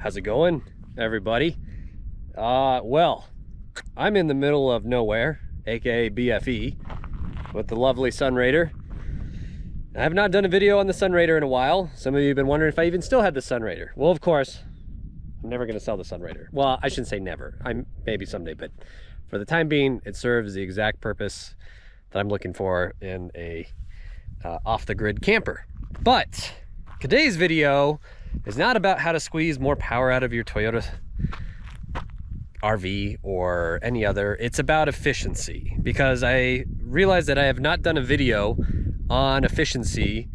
How's it going, everybody? Well, I'm in the middle of nowhere, aka BFE, with the lovely Sunrader. I have not done a video on the Sunrader in a while. Some of you have been wondering if I even still had the Sunrader. Well, of course, I'm never going to sell the Sunrader. Well, I shouldn't say never. Maybe someday, but for the time being, it serves the exact purpose that I'm looking for in a off-the-grid camper. But today's video is not about how to squeeze more power out of your Toyota RV or any other. It's about efficiency, because I realized that I have not done a video on efficiency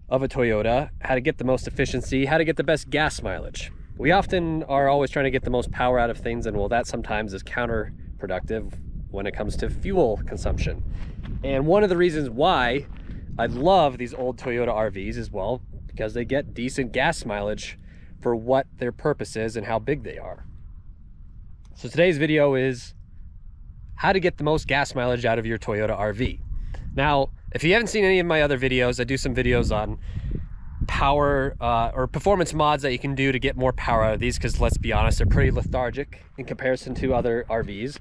of a Toyota, how to get the most efficiency, how to get the best gas mileage. We often are always trying to get the most power out of things, and well, that sometimes is counterproductive when it comes to fuel consumption. And one of the reasons why I love these old Toyota RVs is, well, because they get decent gas mileage for what their purpose is and how big they are. So today's video is how to get the most gas mileage out of your Toyota RV. Now, if you haven't seen any of my other videos, I do some videos on power or performance mods that you can do to get more power out of these, because let's be honest, they're pretty lethargic in comparison to other RVs.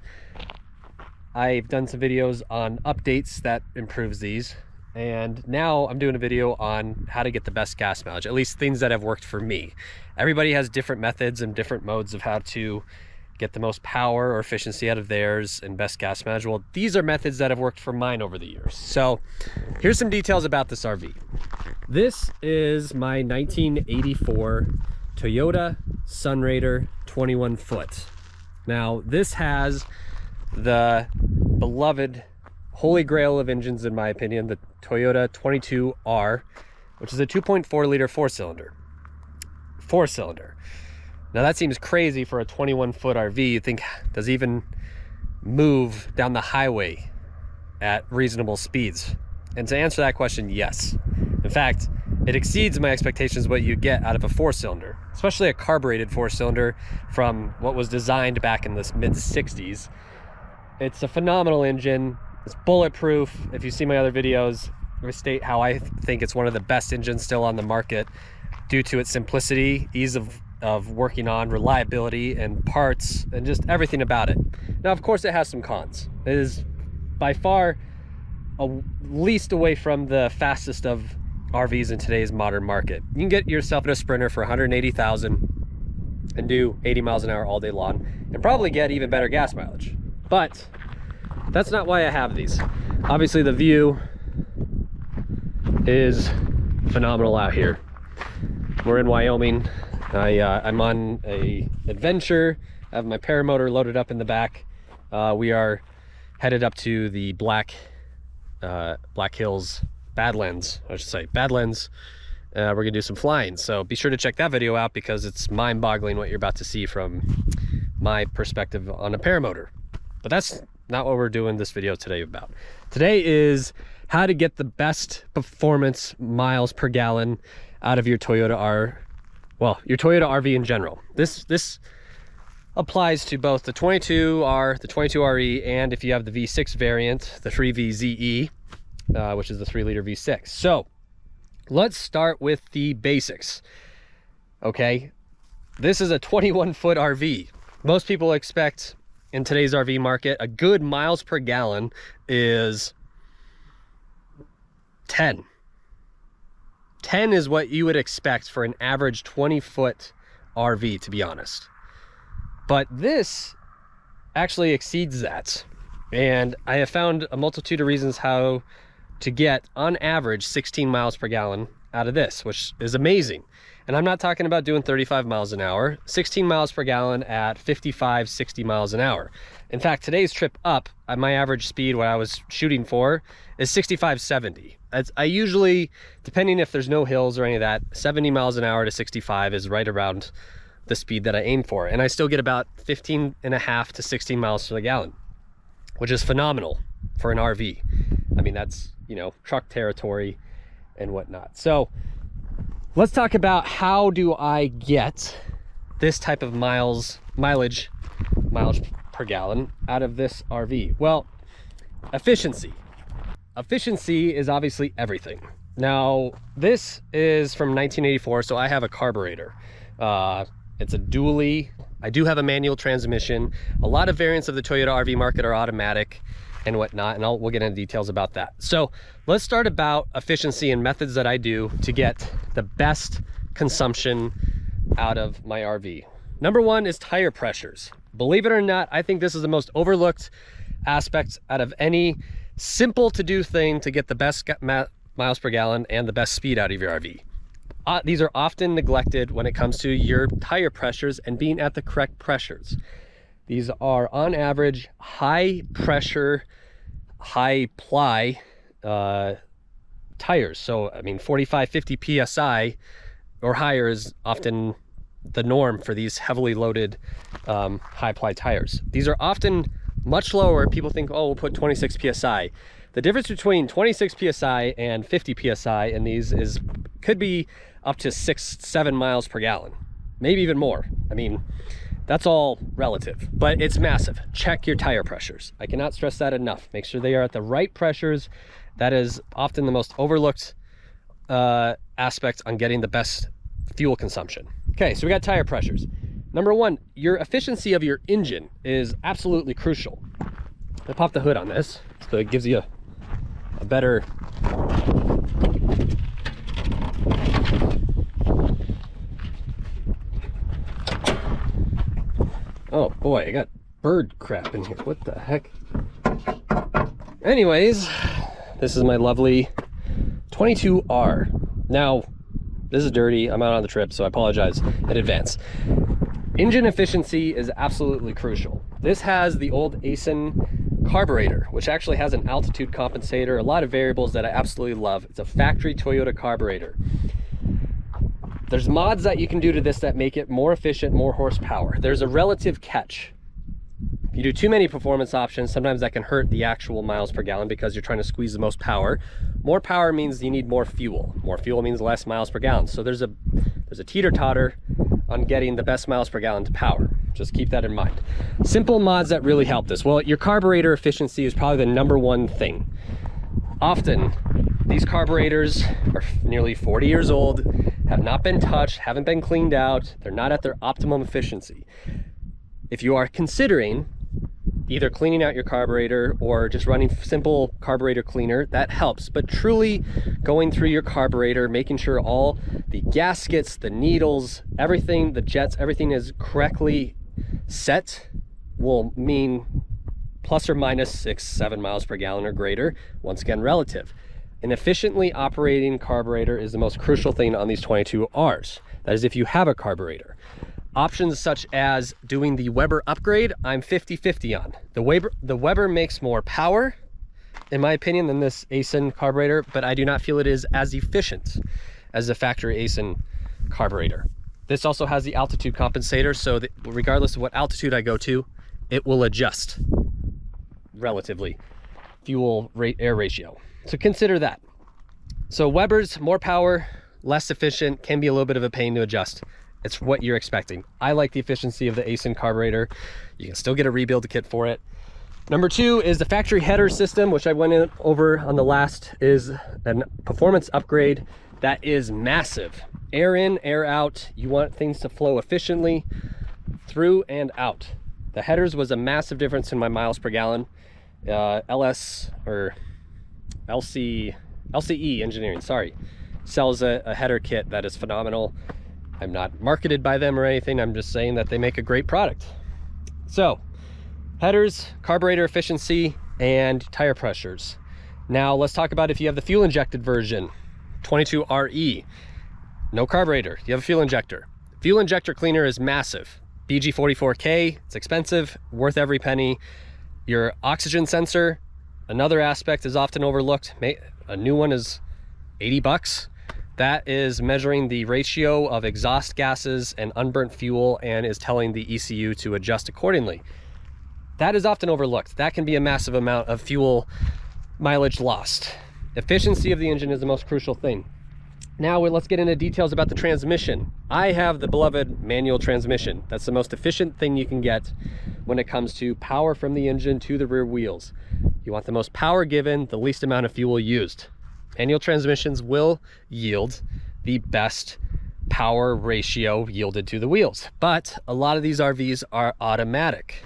I've done some videos on updates that improves these, and now I'm doing a video on how to get the best gas mileage, at least things that have worked for me. Everybody has different methods and different modes of how to get the most power or efficiency out of theirs and best gas mileage. Well, these are methods that have worked for mine over the years. So here's some details about this RV. This is my 1984 Toyota Sunrader 21 foot. Now, this has the beloved holy grail of engines, in my opinion, the Toyota 22R, which is a 2.4 liter four cylinder. Now that seems crazy for a 21 foot RV. You think, does it even move down the highway at reasonable speeds? And to answer that question, yes. In fact, it exceeds my expectations what you get out of a four cylinder, especially a carbureted four cylinder from what was designed back in the mid 60s. It's a phenomenal engine. It's bulletproof. If you see my other videos, I state how I think it's one of the best engines still on the market due to its simplicity, ease of working on, reliability, and parts, and just everything about it. Now, of course, it has some cons. It is by far least away from the fastest of RVs in today's modern market. You can get yourself in a Sprinter for 180,000 and do 80 miles an hour all day long and probably get even better gas mileage. But that's not why I have these. Obviously, the view is phenomenal out here. We're in Wyoming. I'm on a adventure. I have my paramotor loaded up in the back. We are headed up to the Black Hills Badlands, I should say, Badlands. We're gonna do some flying, so be sure to check that video out, because it's mind-boggling what you're about to see from my perspective on a paramotor. But that's not what we're doing this video today about. Today is how to get the best performance miles per gallon out of your Toyota your Toyota RV in general. This applies to both the 22R, the 22RE, and if you have the V6 variant, the 3VZE, which is the 3 liter V6. So let's start with the basics. Okay, this is a 21 foot RV. Most people expect in today's RV market, a good miles per gallon is 10. 10 is what you would expect for an average 20 foot RV, to be honest. But this actually exceeds that. And I have found a multitude of reasons how to get, on average, 16 miles per gallon out of this, which is amazing. And I'm not talking about doing 35 miles an hour, 16 miles per gallon at 55, 60 miles an hour. In fact, today's trip up, at my average speed, what I was shooting for, is 65, 70. I usually, depending if there's no hills or any of that, 70 miles an hour to 65 is right around the speed that I aim for. And I still get about 15 and a half to 16 miles to the gallon, which is phenomenal for an RV. I mean, that's, you know, truck territory and whatnot. So let's talk about how do I get this type of mileage per gallon out of this RV. Well, efficiency. Efficiency is obviously everything. Now, this is from 1984, so I have a carburetor. It's a dually. I do have a manual transmission. A lot of variants of the Toyota RV market are automatic and whatnot, and we'll get into details about that. So let's start about efficiency and methods that I do to get the best consumption out of my RV. Number one is tire pressures. Believe it or not, I think this is the most overlooked aspect out of any simple to do thing to get the best miles per gallon and the best speed out of your RV. These are often neglected when it comes to your tire pressures and being at the correct pressures. These are on average high pressure, high ply tires. So I mean 45, 50 PSI or higher is often the norm for these heavily loaded high ply tires. These are often much lower. People think, oh, we'll put 26 PSI. The difference between 26 PSI and 50 PSI in these could be up to 6-7 miles per gallon, maybe even more. I mean, that's all relative, but it's massive. Check your tire pressures. I cannot stress that enough. Make sure they are at the right pressures. That is often the most overlooked aspect on getting the best fuel consumption. Okay, so we got tire pressures. Number one, your efficiency of your engine is absolutely crucial. I pop the hood on this, so it gives you a better oh boy, I got bird crap in here. What the heck? Anyways, this is my lovely 22R. Now, this is dirty. I'm out on the trip, so I apologize in advance. Engine efficiency is absolutely crucial. This has the old Aisin carburetor, which actually has an altitude compensator, a lot of variables that I absolutely love. It's a factory Toyota carburetor. There's mods that you can do to this that make it more efficient, more horsepower. There's a relative catch. If you do too many performance options, sometimes that can hurt the actual miles per gallon because you're trying to squeeze the most power. More power means you need more fuel. More fuel means less miles per gallon. So there's a teeter-totter on getting the best miles per gallon to power. Just keep that in mind. Simple mods that really help this. Well, your carburetor efficiency is probably the number one thing. Often, these carburetors are nearly 40 years old, have not been touched, haven't been cleaned out. They're not at their optimum efficiency. If you are considering either cleaning out your carburetor or just running simple carburetor cleaner, that helps. But truly going through your carburetor, making sure all the gaskets, the needles, everything, the jets, everything is correctly set will mean plus or minus 6-7 miles per gallon or greater. Once again, relative. An efficiently operating carburetor is the most crucial thing on these 22Rs. That is if you have a carburetor. Options such as doing the Weber upgrade, I'm 50-50 on. The Weber makes more power, in my opinion, than this Aisin carburetor, but I do not feel it is as efficient as the factory Aisin carburetor. This also has the altitude compensator, so that regardless of what altitude I go to, it will adjust relatively fuel air ratio. So consider that. So Weber's more power, less efficient, can be a little bit of a pain to adjust. It's what you're expecting. I like the efficiency of the Aisin carburetor. You can still get a rebuild kit for it. Number two is the factory header system, which I went over on the last, is a performance upgrade that is massive. Air in, air out. You want things to flow efficiently through and out. The headers was a massive difference in my miles per gallon. LCE Engineering, sorry, sells a header kit that is phenomenal. I'm not marketed by them or anything. I'm just saying that they make a great product. So headers, carburetor efficiency, and tire pressures. Now let's talk about if you have the fuel injected version, 22RE, no carburetor, you have a fuel injector. Fuel injector cleaner is massive. BG44K, it's expensive, worth every penny. Your oxygen sensor, another aspect, is often overlooked. A new one is 80 bucks. That is measuring the ratio of exhaust gases and unburnt fuel and is telling the ECU to adjust accordingly. That is often overlooked. That can be a massive amount of fuel mileage lost. Efficiency of the engine is the most crucial thing. Now let's get into details about the transmission. I have the beloved manual transmission. That's the most efficient thing you can get when it comes to power from the engine to the rear wheels. You want the most power given, the least amount of fuel used. Manual transmissions will yield the best power ratio yielded to the wheels. But a lot of these RVs are automatic.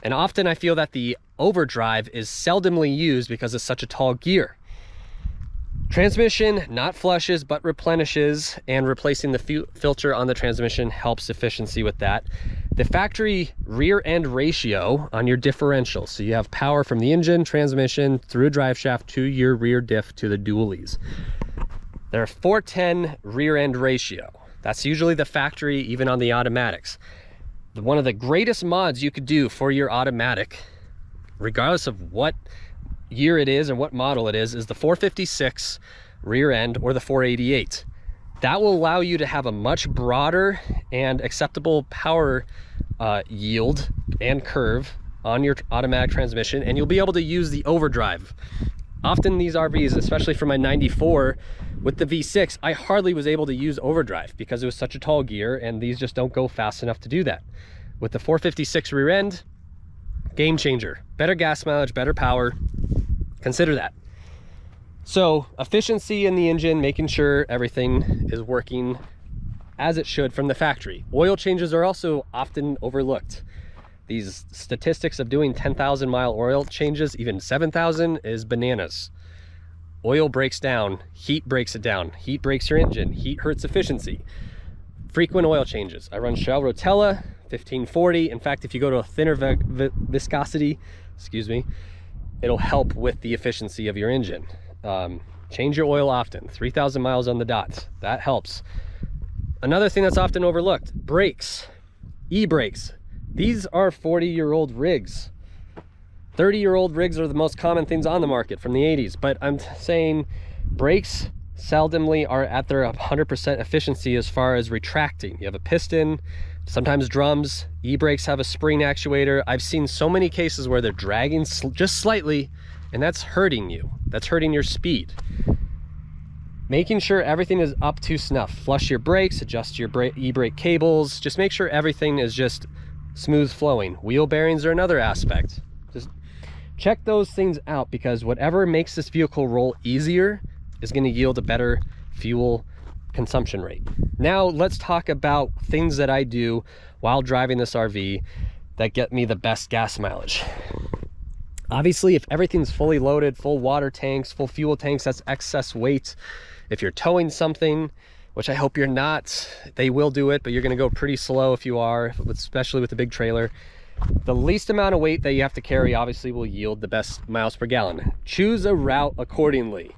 And often I feel that the overdrive is seldomly used because it's such a tall gear. Transmission not flushes but replenishes, and replacing the filter on the transmission helps efficiency with that. The factory rear end ratio on your differential, so you have power from the engine, transmission, through a drive shaft to your rear diff to the dualies. They're a 4:10 rear end ratio. That's usually the factory, even on the automatics. One of the greatest mods you could do for your automatic, regardless of what year it is and what model it is the 456 rear end or the 488. That will allow you to have a much broader and acceptable power yield and curve on your automatic transmission, and you'll be able to use the overdrive. Often these RVs, especially for my 94 with the V6, I hardly was able to use overdrive because it was such a tall gear, and these just don't go fast enough to do that. With the 456 rear end, game changer. Better gas mileage, better power. Consider that. So efficiency in the engine, making sure everything is working as it should from the factory. Oil changes are also often overlooked. These statistics of doing 10,000 mile oil changes, even 7,000, is bananas. Oil breaks down, heat breaks it down. Heat breaks your engine, heat hurts efficiency. Frequent oil changes. I run Shell Rotella 1540. In fact, if you go to a thinner viscosity, excuse me, it'll help with the efficiency of your engine. Change your oil often, 3,000 miles on the dot. That helps. Another thing that's often overlooked, brakes, e-brakes. These are 40-year-old rigs. 30-year-old rigs are the most common things on the market from the 80s, but I'm saying brakes seldomly are at their 100% efficiency as far as retracting. You have a piston, sometimes drums, e-brakes have a spring actuator. I've seen so many cases where they're dragging just slightly, and that's hurting you. That's hurting your speed. Making sure everything is up to snuff. Flush your brakes, adjust your e-brake cables. Just make sure everything is just smooth flowing. Wheel bearings are another aspect. Just check those things out, because whatever makes this vehicle roll easier is going to yield a better fuel consumption rate. Now let's talk about things that I do while driving this RV that get me the best gas mileage. Obviously, if everything's fully loaded, full water tanks, full fuel tanks, that's excess weight. If you're towing something, which I hope you're not, they will do it, but you're going to go pretty slow if you are, especially with the big trailer. The least amount of weight that you have to carry obviously will yield the best miles per gallon. Choose a route accordingly.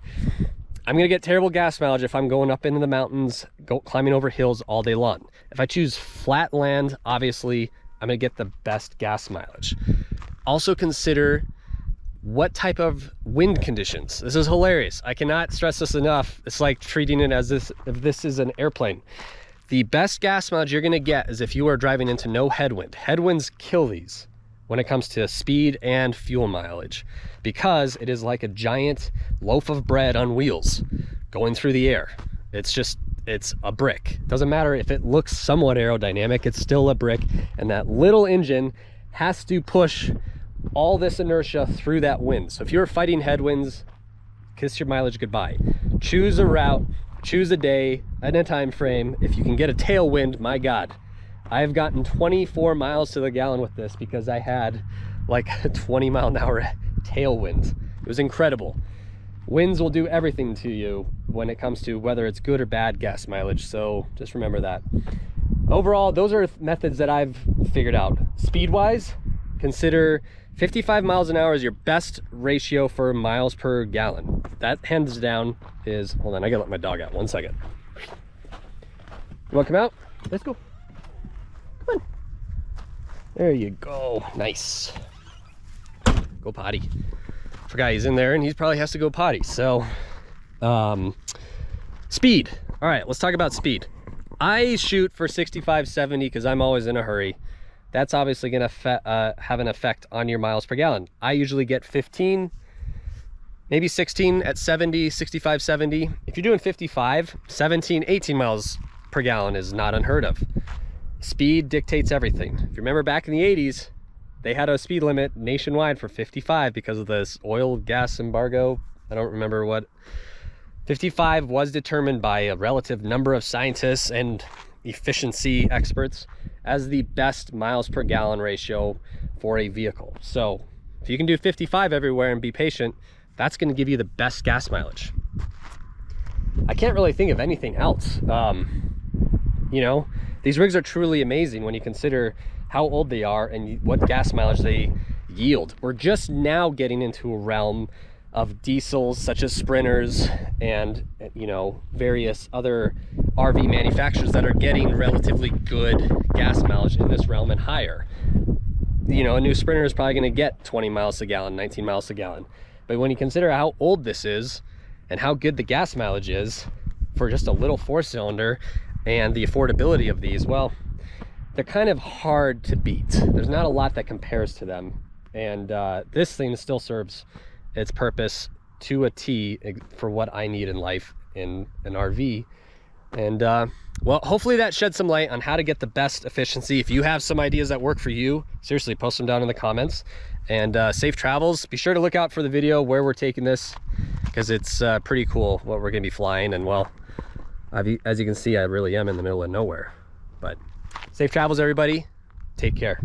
I'm going to get terrible gas mileage if I'm going up into the mountains, climbing over hills all day long. If I choose flat land, obviously I'm going to get the best gas mileage. Also consider what type of wind conditions. This is hilarious. I cannot stress this enough. It's like treating it as if this is an airplane. The best gas mileage you're going to get is if you are driving into no headwind. Headwinds kill these when it comes to speed and fuel mileage, because it is like a giant loaf of bread on wheels going through the air. It's a brick. Doesn't matter if it looks somewhat aerodynamic, it's still a brick, and that little engine has to push all this inertia through that wind. So if you're fighting headwinds, kiss your mileage goodbye. Choose a route, choose a day and a time frame. If you can get a tailwind, my God. I've gotten 24 miles to the gallon with this because I had like a 20-mile-an-hour tailwind. It was incredible. Winds will do everything to you when it comes to whether it's good or bad gas mileage, so just remember that. Overall, those are methods that I've figured out. Speed-wise, consider 55 miles an hour is your best ratio for miles per gallon. That hands down is, hold on, I gotta let my dog out, 1 second. You wanna come out? Let's go. Come on. There you go, nice. Go potty. Forgot he's in there and he probably has to go potty. So, speed. All right, let's talk about speed. I shoot for 65, 70 because I'm always in a hurry. That's obviously going to have an effect on your miles per gallon. I usually get 15, maybe 16 at 70, 65, 70. If you're doing 55, 17, 18 miles per gallon is not unheard of. Speed dictates everything. If you remember back in the 80s, they had a speed limit nationwide for 55 because of this oil gas embargo. I don't remember what 55 was determined by a relative number of scientists and efficiency experts as the best miles per gallon ratio for a vehicle. So if you can do 55 everywhere and be patient, that's going to give you the best gas mileage. I can't really think of anything else. You know, these rigs are truly amazing when you consider how old they are and what gas mileage they yield. We're just now getting into a realm of diesels such as Sprinters and, you know, various other RV manufacturers that are getting relatively good gas mileage in this realm and higher. You know, a new Sprinter is probably going to get 20 miles a gallon, 19 miles a gallon. But when you consider how old this is and how good the gas mileage is for just a little 4-cylinder and the affordability of these, well, they're kind of hard to beat. There's not a lot that compares to them. And this thing still serves its purpose to a T for what I need in life in an RV. And well, hopefully that sheds some light on how to get the best efficiency. If you have some ideas that work for you, seriously, post them down in the comments. And safe travels. Be sure to look out for the video where we're taking this, because it's pretty cool what we're gonna be flying. And well, as you can see, I really am in the middle of nowhere. But safe travels, everybody. Take care.